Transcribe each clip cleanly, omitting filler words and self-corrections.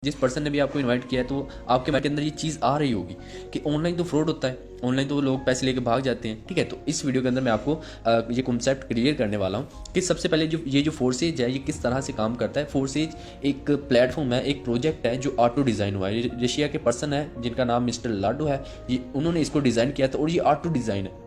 जिस पर्सन ने भी आपको इनवाइट किया है तो आपके माइंड के अंदर ये चीज़ आ रही होगी कि ऑनलाइन तो फ्रॉड होता है, ऑनलाइन तो लोग पैसे लेके भाग जाते हैं। ठीक है, तो इस वीडियो के अंदर मैं आपको ये कॉन्सेप्ट क्लियर करने वाला हूँ कि सबसे पहले जो ये जो फोर्सेज है ये किस तरह से काम करता है। फोर्सेज एक प्लेटफॉर्म है, एक प्रोजेक्ट है जो ऑटो डिज़ाइन हुआ है। रशिया के पर्सन है जिनका नाम मिस्टर लाडो है, ये उन्होंने इसको डिज़ाइन किया था और ये ऑटो डिज़ाइन है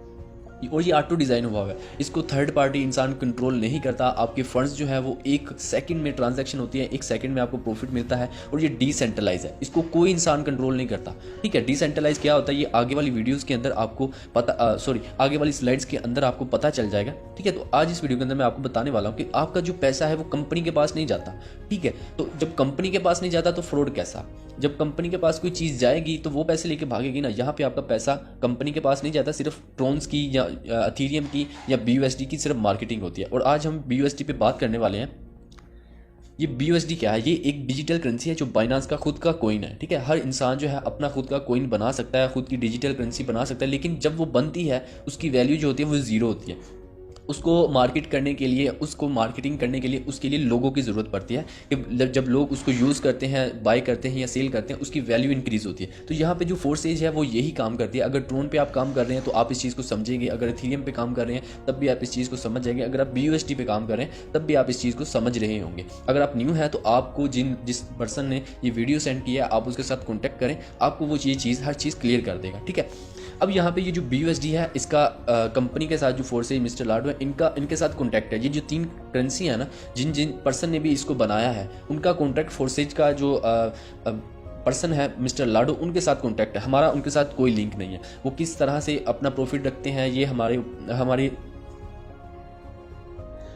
और ये ऑटो डिज़ाइन हुआ है। इसको थर्ड पार्टी इंसान कंट्रोल नहीं करता। आपके फंड्स जो है वो एक सेकंड में ट्रांजैक्शन होती है, एक सेकंड में आपको प्रॉफिट मिलता है और ये डिसेंट्रलाइज है, इसको कोई इंसान कंट्रोल नहीं करता। ठीक है, डिसेंट्रलाइज क्या होता है ये आगे वाली वीडियोज़ के अंदर आपको पता आगे वाली स्लाइड्स के अंदर आपको पता चल जाएगा। ठीक है, तो आज इस वीडियो के अंदर मैं आपको बताने वाला हूँ कि आपका जो पैसा है वो कंपनी के पास नहीं जाता। ठीक है, तो जब कंपनी के पास नहीं जाता तो फ्रॉड कैसा? जब कंपनी के पास कोई चीज़ जाएगी तो वो पैसे लेके भागेगी ना। यहाँ पे आपका पैसा कंपनी के पास नहीं जाता, सिर्फ ट्रोन्स की या एथेरियम की या BUSD की सिर्फ मार्केटिंग होती है। और आज हम BUSD पे बात करने वाले हैं। ये BUSD क्या है? ये एक डिजिटल करेंसी है जो बाइनांस का खुद का कोइन है। ठीक है, हर इंसान जो है अपना खुद का कोइन बना सकता है, खुद की डिजिटल करेंसी बना सकता है, लेकिन जब वो बनती है उसकी वैल्यू जो होती है वो ज़ीरो होती है। उसको मार्केट करने के लिए, उसको मार्केटिंग करने के लिए उसके लिए लोगों की ज़रूरत पड़ती है कि जब लोग उसको यूज़ करते हैं, बाय करते हैं या सेल करते हैं, उसकी वैल्यू इंक्रीज़ होती है। तो यहाँ पे जो फोर्सेज है वो यही काम करती है। अगर ट्रोन पे आप काम कर रहे हैं तो आप इस चीज़ को समझेंगे, अगर एथेरियम पे काम कर रहे हैं तब भी आप इस चीज़ को समझ जाएंगे, अगर आप BUSD पे काम कर रहे हैं तब भी आप इस चीज़ को समझ रहे होंगे। अगर आप न्यू हैं तो आपको जिस पर्सन ने ये वीडियो सेंड किया है आप उसके साथ कॉन्टैक्ट करें, आपको वो ये चीज़ हर चीज़ क्लियर कर देगा। ठीक है, अब यहाँ पे ये जो BUSD है इसका कंपनी के साथ जो फोर्सेज मिस्टर लाडो है इनके साथ कॉन्टैक्ट है। ये जो 3 करेंसी है ना, जिन पर्सन ने भी इसको बनाया है उनका कॉन्टैक्ट फोर्सेज का जो पर्सन है मिस्टर लाडो उनके साथ कॉन्टैक्ट है। हमारा उनके साथ कोई लिंक नहीं है। वो किस तरह से अपना प्रॉफिट रखते हैं ये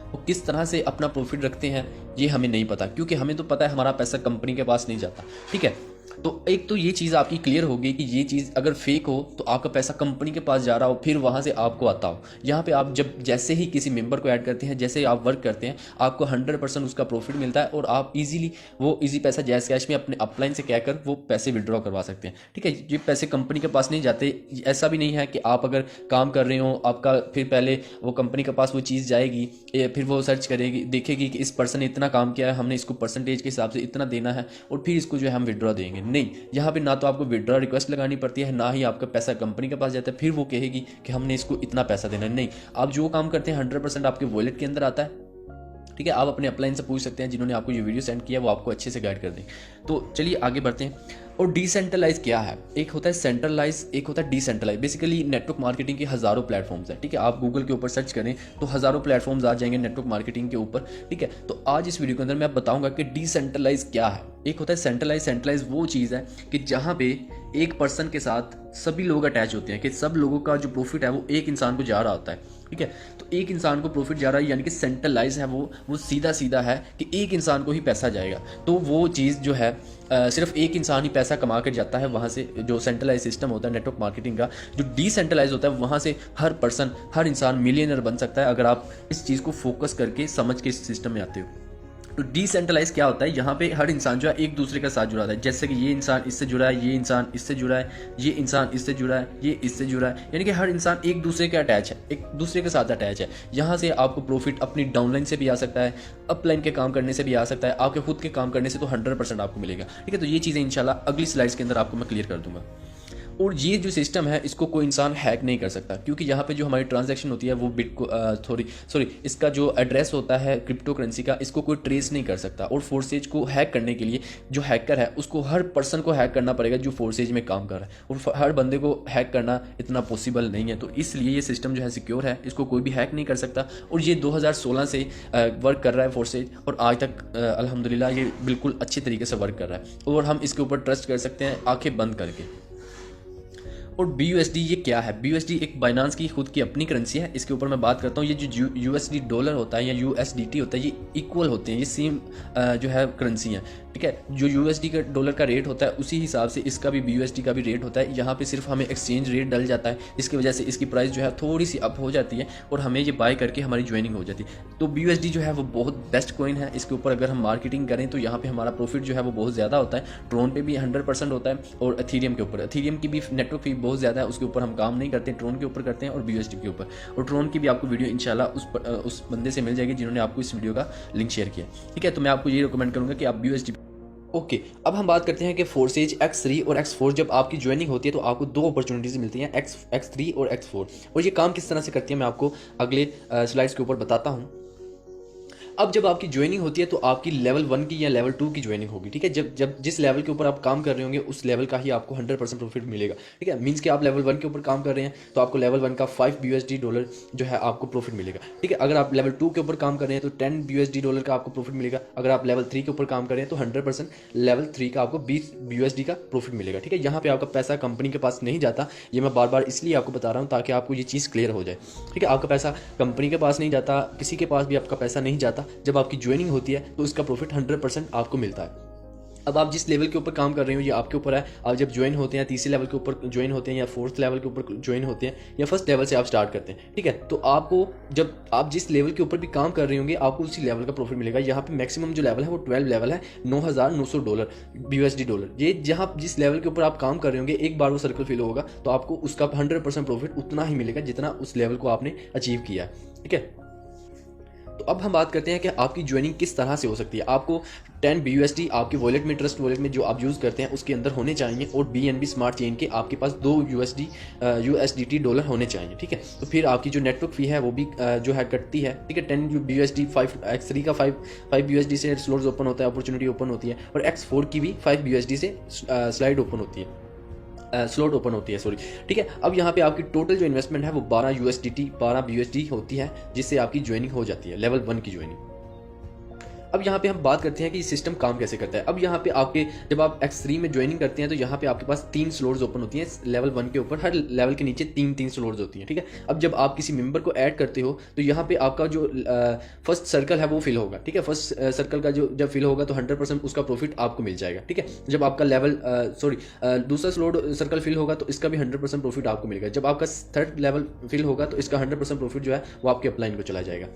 वो किस तरह से अपना प्रॉफिट रखते हैं ये हमें नहीं पता, क्योंकि हमें तो पता है हमारा पैसा कंपनी के पास नहीं जाता। ठीक है, तो एक तो ये चीज़ आपकी क्लियर होगी कि ये चीज़ अगर फेक हो तो आपका पैसा कंपनी के पास जा रहा हो फिर वहाँ से आपको आता हो। यहाँ पे आप जैसे ही किसी मेंबर को ऐड करते हैं, जैसे ही आप वर्क करते हैं, आपको 100% उसका प्रॉफिट मिलता है और आप इजी पैसा जैस कैश में अपने अपलाइन से कहकर वो पैसे विड्रॉ करवा सकते हैं। ठीक है, ये पैसे कंपनी के पास नहीं जाते। ऐसा भी नहीं है कि आप अगर काम कर रहे हो आपका फिर पहले वो कंपनी के पास वो चीज़ जाएगी, फिर वो सर्च करेगी, देखेगी कि इस पर्सन ने इतना काम किया है, हमने इसको परसेंटेज के हिसाब से इतना देना है और फिर इसको जो है हम विड्रॉ देंगे। नहीं, यहाँ पे ना तो आपको विड्रॉ रिक्वेस्ट लगानी पड़ती है, ना ही आपका पैसा कंपनी के पास जाता है फिर वो कहेगी कि हमने इसको इतना पैसा देना है। नहीं, आप जो काम करते हैं 100% आपके वॉलेट के अंदर आता है। ठीक है, आप अपने अपलाइन से पूछ सकते हैं, जिन्होंने आपको ये वीडियो सेंड किया वो आपको अच्छे से गाइड कर दें। तो चलिए आगे बढ़ते हैं। और डिसेंट्रलाइज क्या है? एक होता है सेंट्रलाइज, एक होता है डिसेंट्रलाइज। बेसिकली नेटवर्क मार्केटिंग के हज़ारों प्लेटफॉर्म्स हैं। ठीक है, आप गूगल के ऊपर सर्च करें तो हज़ारों प्लेटफॉर्म्स आ जाएंगे नेटवर्क मार्केटिंग के ऊपर। ठीक है, तो आज इस वीडियो के अंदर मैं बताऊंगा कि डिसेंट्रलाइज क्या है। एक होता है सेंट्रलाइज। सेंट्रलाइज वो चीज़ है कि जहाँ पे एक पर्सन के साथ सभी लोग अटैच होते हैं, कि सब लोगों का जो प्रॉफिट है वो एक इंसान को जा रहा होता है। ठीक है, तो एक इंसान को प्रॉफिट जा रहा है, यानी कि सेंट्रलाइज है वो सीधा है कि एक इंसान को ही पैसा जाएगा। तो वो चीज़ जो है सिर्फ एक इंसान ही पैसा कमा कर जाता है वहाँ से। जो सेंट्रलाइज सिस्टम होता है नेटवर्क मार्केटिंग का, जो डिसेंट्रलाइज होता है वहाँ से हर पर्सन, हर इंसान मिलियनर बन सकता है अगर आप इस चीज़ को फोकस करके समझ के इस सिस्टम में आते हो। तो डिसेंट्रलाइज क्या होता है? यहाँ पे हर इंसान जो है एक दूसरे के साथ जुड़ा है। जैसे कि ये इंसान इससे जुड़ा है, ये इंसान इससे जुड़ा है, ये इंसान इससे जुड़ा है, ये इससे जुड़ा है, यानी कि हर इंसान एक दूसरे के अटैच है, एक दूसरे के साथ अटैच है। यहाँ से आपको प्रॉफिट अपनी डाउनलाइन से भी आ सकता है, अपलाइन के काम करने से भी आ सकता है, आपके खुद के काम करने से तो 100% आपको मिलेगा। ठीक है, तो ये चीज़ें इंशाल्लाह अगली स्लाइड्स के अंदर आपको मैं क्लियर कर दूंगा। और ये जो सिस्टम है इसको कोई इंसान हैक नहीं कर सकता, क्योंकि यहाँ पे जो हमारी ट्रांजैक्शन होती है वो इसका जो एड्रेस होता है क्रिप्टो करेंसी का, इसको कोई ट्रेस नहीं कर सकता। और फोर्सेज को हैक करने के लिए जो हैकर है उसको, हर पर्सन को हैक करना पड़ेगा जो फोर्सेज में काम कर रहा है, और हर बंदे को हैक करना इतना पॉसिबल नहीं है। तो इसलिए ये सिस्टम जो है सिक्योर है, इसको कोई भी हैक नहीं कर सकता। और ये 2016 से वर्क कर रहा है फोर्सेज, और आज तक अल्हम्दुलिल्लाह ये बिल्कुल अच्छे तरीके से वर्क कर रहा है और हम इसके ऊपर ट्रस्ट कर सकते हैं आंखें बंद करके। और BUSD ये क्या है? BUSD एक बाइनांस की खुद की अपनी करेंसी है। इसके ऊपर मैं बात करता हूँ। ये जो USD डॉलर होता है या USDT होता है, ये इक्वल होते हैं, ये सेम जो है करेंसी है। ठीक है, जो USD का डॉलर का रेट होता है उसी हिसाब से इसका भी BUSD का भी रेट होता है। यहाँ पे सिर्फ हमें एक्सचेंज रेट डल जाता है, इसकी वजह से इसकी प्राइस जो है थोड़ी सी अप हो जाती है और हमें ये बाय करके हमारी ज्वाइनिंग हो जाती है। तो BUSD जो है वो बहुत बेस्ट कॉइन है। इसके ऊपर अगर हम मार्केटिंग करें तो यहाँ पे हमारा प्रॉफिट जो है वो बहुत ज़्यादा होता है। ट्रोन पे भी 100% होता है और एथेरियम के ऊपर, एथेरियम की भी नेटवर्क फी बहुत ज़्यादा है, उसके ऊपर हम काम नहीं करते, ट्रोन के ऊपर करते हैं और BUSD के ऊपर। और ट्रोन की भी आपको वीडियो इंशाल्लाह उस बंदे से मिल जाएगी जिन्होंने आपको इस वीडियो का लिंक शेयर किया। ठीक है, तो मैं आपको ये रिकमेंड करूँगा कि आप BUSD ओके, अब हम बात करते हैं कि फोर्सेज X3 और X4 जब आपकी ज्वाइनिंग होती है तो आपको दो अपॉर्चुनिटीज़ मिलती हैं, X3 और X4, और ये काम किस तरह से करती है मैं आपको अगले स्लाइड्स के ऊपर बताता हूँ। अब जब आपकी ज्वाइनिंग होती है तो आपकी लेवल 1 की या लेवल 2 की ज्वाइनिंग होगी, ठीक है। जब जब जिस लेवल के ऊपर आप काम कर रहे होंगे उस लेवल का ही आपको 100% प्रॉफिट मिलेगा, ठीक है। मींस कि आप लेवल 1 के ऊपर काम कर रहे हैं तो आपको लेवल 1 का $5 जो है आपको प्रॉफिट मिलेगा, ठीक है। अगर आप लेवल 2 के ऊपर काम कर रहे हैं तो $10 का आपको प्रॉफिट मिलेगा। अगर आप लेवल 3 के ऊपर काम कर रहे हैं तो 100% लेवल 3 का आपको $20 का प्रॉफिट मिलेगा, ठीक है। यहाँ पे आपका पैसा कंपनी के पास नहीं जाता, ये मैं बार बार इसलिए आपको बता रहा हूँ ताकि आपको ये चीज़ क्लियर हो जाए, ठीक है। आपका पैसा कंपनी के पास नहीं जाता, किसी के पास भी आपका पैसा नहीं जाता। जब आपकी ज्वाइनिंग होती है तो इसका प्रॉफिट 100% आपको मिलता है। अब आप जिस लेवल के ऊपर काम कर रहे हो ये आपके ऊपर है। आप जब ज्वाइन होते हैं, तीसरे लेवल के ऊपर ज्वाइन होते हैं या फोर्थ लेवल के ऊपर ज्वाइन होते हैं या फर्स्ट लेवल से आप स्टार्ट करते हैं, ठीक है। तो आपको जब आप जिस लेवल के ऊपर भी काम कर रहे होंगे आपको उसी लेवल का प्रॉफिट मिलेगा। यहाँ पे मैक्सिमम जो लेवल है वो 12 लेवल है, $9,900 ये जहाँ जिस लेवल के ऊपर आप काम कर रहे होंगे एक बार वो सर्कल फिल होगा तो आपको उसका 100% प्रॉफिट उतना ही मिलेगा जितना उस लेवल को आपने अचीव किया है, ठीक है। तो अब हम बात करते हैं कि आपकी ज्वाइनिंग किस तरह से हो सकती है। आपको 10 BUSD आपके वॉलेट में, ट्रस्ट वॉलेट में जो आप यूज़ करते हैं उसके अंदर होने चाहिए, और BNB स्मार्ट चेन के आपके पास 2 USDT डॉलर होने चाहिए, ठीक है। तो फिर आपकी जो नेटवर्क फ़ी है वो भी जो है कटती है, ठीक है। 10 BUSD 5 का 5 BUSD से स्लॉट्स ओपन होता है, अपॉर्चुनिटी ओपन होती है, और X4 की भी 5 BUSD से स्लाइड ओपन होती है, स्लॉट ओपन होती है, सॉरी, ठीक है। अब यहाँ पे आपकी टोटल जो इन्वेस्टमेंट है वो 12 BUSD होती है, जिससे आपकी ज्वाइनिंग हो जाती है, लेवल 1 की ज्वाइनिंग। अब यहाँ पे हम बात करते हैं कि सिस्टम काम कैसे करता है। अब यहाँ पे आपके जब आप X3 में ज्वाइनिंग करते हैं तो यहाँ पे आपके पास 3 स्लॉट्स ओपन होती हैं लेवल 1 के ऊपर, हर लेवल के नीचे 3 स्लॉट्स होती हैं, ठीक है। अब जब आप किसी मेंबर को ऐड करते हो तो यहाँ पे आपका जो फर्स्ट सर्कल है वो फिल होगा, ठीक है। फर्स्ट सर्कल का जो जब फिल होगा तो 100% उसका प्रॉफिट आपको मिल जाएगा, ठीक है। जब आपका लेवल दूसरा स्लॉट सर्कल फिल होगा तो इसका भी 100% प्रॉफिट आपको मिलेगा। जब आपका थर्ड लेवल फिल होगा तो इसका 100% प्रॉफिट जो है वो आपके अपलाइन को चला जाएगा,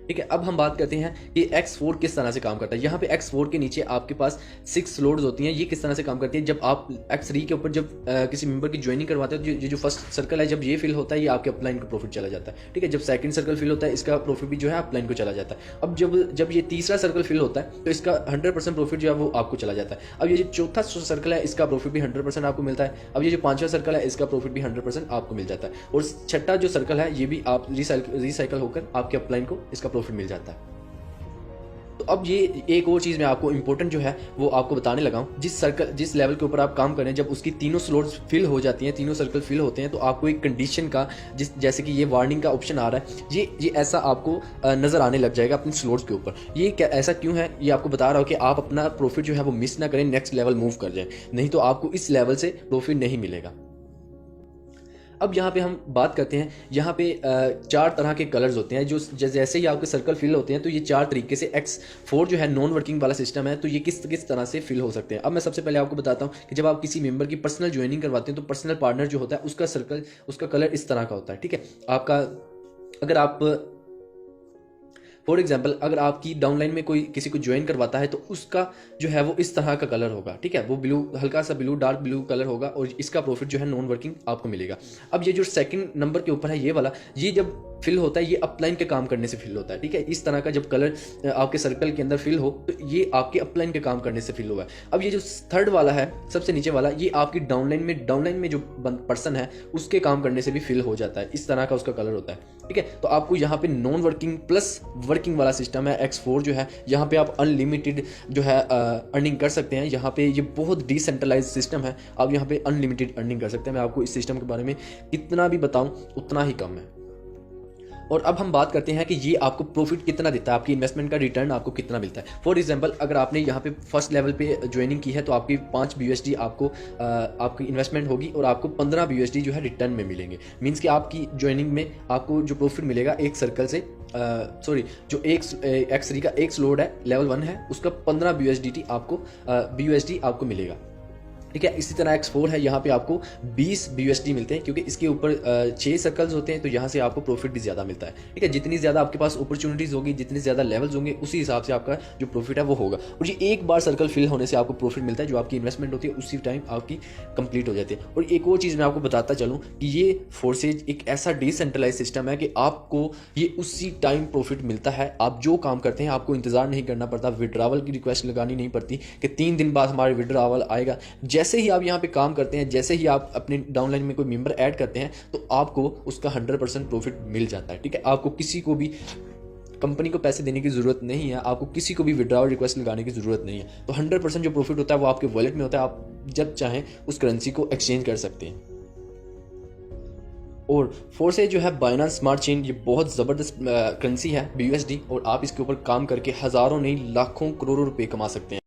ठीक है। अब हम बात करते हैं कि X4 किस तरह से काम करता है। यहाँ पे X4 के नीचे आपके पास 6 स्लॉट्स होती हैं। ये किस तरह से काम करती है, जब आप X3 के ऊपर जब किसी मेंबर की ज्वाइनिंग करवाते हो तो जो फर्स्ट सर्कल है जब ये फिल होता है ये आपके अपलाइन को प्रॉफिट चला जाता है, ठीक है। जब सेकंड सर्कल फिल होता है इसका प्रॉफिट भी जो है अपलाइन को चला जाता है। अब जब ये तीसरा सर्कल फिल होता है तो इसका 100% प्रॉफिट जो है वो आपको चला जाता है। अब ये जो चौथा सर्कल है इसका प्रॉफिट भी 100% आपको मिलता है। अब ये जो पांचवा सर्कल है इसका प्रॉफिट भी 100% आपको मिल जाता है, और छठा जो सर्कल है ये भी आप रिसाइकल होकर आपके अपलाइन को इसका प्रॉफिट मिल जाता है। तो अब ये एक और चीज़ मैं आपको इंपॉर्टेंट जो है वो आपको बताने लगा हूँ। जिस लेवल के ऊपर आप काम करें जब उसकी तीनों स्लॉट्स फिल हो जाती हैं, तीनों सर्कल फिल होते हैं, तो आपको एक कंडीशन का जैसे कि ये वार्निंग का ऑप्शन आ रहा है, ये ऐसा आपको नज़र आने लग जाएगा अपने स्लॉट्स के ऊपर। ये क्या ऐसा क्यों है, ये आपको बता रहा हूँ कि आप अपना प्रॉफिट जो है वो मिस ना करें, नेक्स्ट लेवल मूव कर जाए, नहीं तो आपको इस लेवल से प्रॉफिट नहीं मिलेगा। अब यहाँ पे हम बात करते हैं, यहाँ पे 4 तरह के कलर्स होते हैं जो जैसे ही आपके सर्कल फिल होते हैं तो ये 4 तरीके से X4 जो है नॉन वर्किंग वाला सिस्टम है, तो ये किस तरह से फिल हो सकते हैं। अब मैं सबसे पहले आपको बताता हूँ कि जब आप किसी मेंबर की पर्सनल ज्वाइनिंग करवाते हैं तो पर्सनल पार्टनर जो होता है उसका कलर इस तरह का होता है, ठीक है। आपका अगर आप फॉर एग्जाम्पल अगर आपकी डाउनलाइन में कोई किसी को ज्वाइन करवाता है तो उसका जो है वो इस तरह का कलर होगा, ठीक है। वो ब्लू, हल्का सा ब्लू, डार्क ब्लू कलर होगा, और इसका प्रॉफिट जो है नॉन वर्किंग आपको मिलेगा। अब ये जो सेकंड नंबर के ऊपर है ये वाला, ये जब फिल होता है ये अपलाइन के काम करने से फिल होता है, ठीक है। इस तरह का जब कलर आपके सर्कल के अंदर फिल हो तो ये आपके अपलाइन के काम करने से फिल हुआ है। अब ये जो थर्ड वाला है सबसे नीचे वाला, ये आपकी डाउनलाइन में जो पर्सन है उसके काम करने से भी फिल हो जाता है, इस तरह का उसका कलर होता है, ठीक है। तो आपको यहाँ पे नॉन वर्किंग प्लस वर्किंग वाला सिस्टम है X4 जो है, यहाँ पे आप अनलिमिटेड जो है अर्निंग कर सकते हैं। यहाँ पे ये बहुत डिसेंट्रलाइज सिस्टम है, आप यहाँ पे अनलिमिटेड अर्निंग कर सकते हैं। मैं आपको इस सिस्टम के बारे में कितना भी बताऊं उतना ही कम है। और अब हम बात करते हैं कि ये आपको प्रॉफिट कितना देता है, आपकी इन्वेस्टमेंट का रिटर्न आपको कितना मिलता है। फॉर एग्जांपल अगर आपने यहाँ पे फर्स्ट लेवल पे ज्वाइनिंग की है तो आपकी 5 BUSD आपकी इन्वेस्टमेंट होगी और आपको 15 BUSD जो है रिटर्न में मिलेंगे। मीन्स कि आपकी ज्वाइनिंग में आपको जो प्रॉफिट मिलेगा एक सर्कल से जो एक X3 का एक स्लॉट है लेवल 1 है उसका 15 BUSD आपको मिलेगा। ठीक है। इसी तरह X4 है, यहाँ पे आपको 20 BUSD मिलते हैं, क्योंकि इसके ऊपर 6 सर्कल्स होते हैं, तो यहाँ से आपको प्रॉफिट भी ज़्यादा मिलता है। ठीक है, जितनी ज़्यादा आपके पास अपॉर्चुनिटीज़ होगी, जितने ज़्यादा लेवल्स होंगे, उसी हिसाब से आपका जो प्रॉफिट है वो होगा। और ये एक बार सर्कल फिल होने से आपको प्रॉफिट मिलता है, जो आपकी इन्वेस्टमेंट होती है उसी टाइम आपकी कंप्लीट हो जाती है। और एक और चीज़ मैं आपको बताता चलूँ कि ये फोर्सेज एक ऐसा डिसेंट्रलाइज सिस्टम है कि आपको ये उसी टाइम प्रॉफिट मिलता है। आप जो काम करते हैं आपको इंतजार नहीं करना पड़ता, विड्रावल की रिक्वेस्ट लगानी नहीं पड़ती कि 3 दिन बाद हमारे विड्रावल आएगा। जैसे ही आप यहाँ पे काम करते हैं, जैसे ही आप अपने डाउनलाइन में कोई मेंबर ऐड करते हैं, तो आपको उसका 100% प्रॉफिट मिल जाता है। ठीक है, आपको किसी को भी कंपनी को पैसे देने की ज़रूरत नहीं है, आपको किसी को भी विड्रॉल रिक्वेस्ट लगाने की ज़रूरत नहीं है। तो 100% जो प्रॉफिट होता है वो आपके वॉलेट में होता है, आप जब चाहें उस करेंसी को एक्सचेंज कर सकते हैं। और फोर्सेज जो है बाइनेंस स्मार्ट चेन, ये बहुत ज़बरदस्त करेंसी है BUSD, और आप इसके ऊपर काम करके हज़ारों नहीं लाखों करोड़ों रुपए कमा सकते हैं।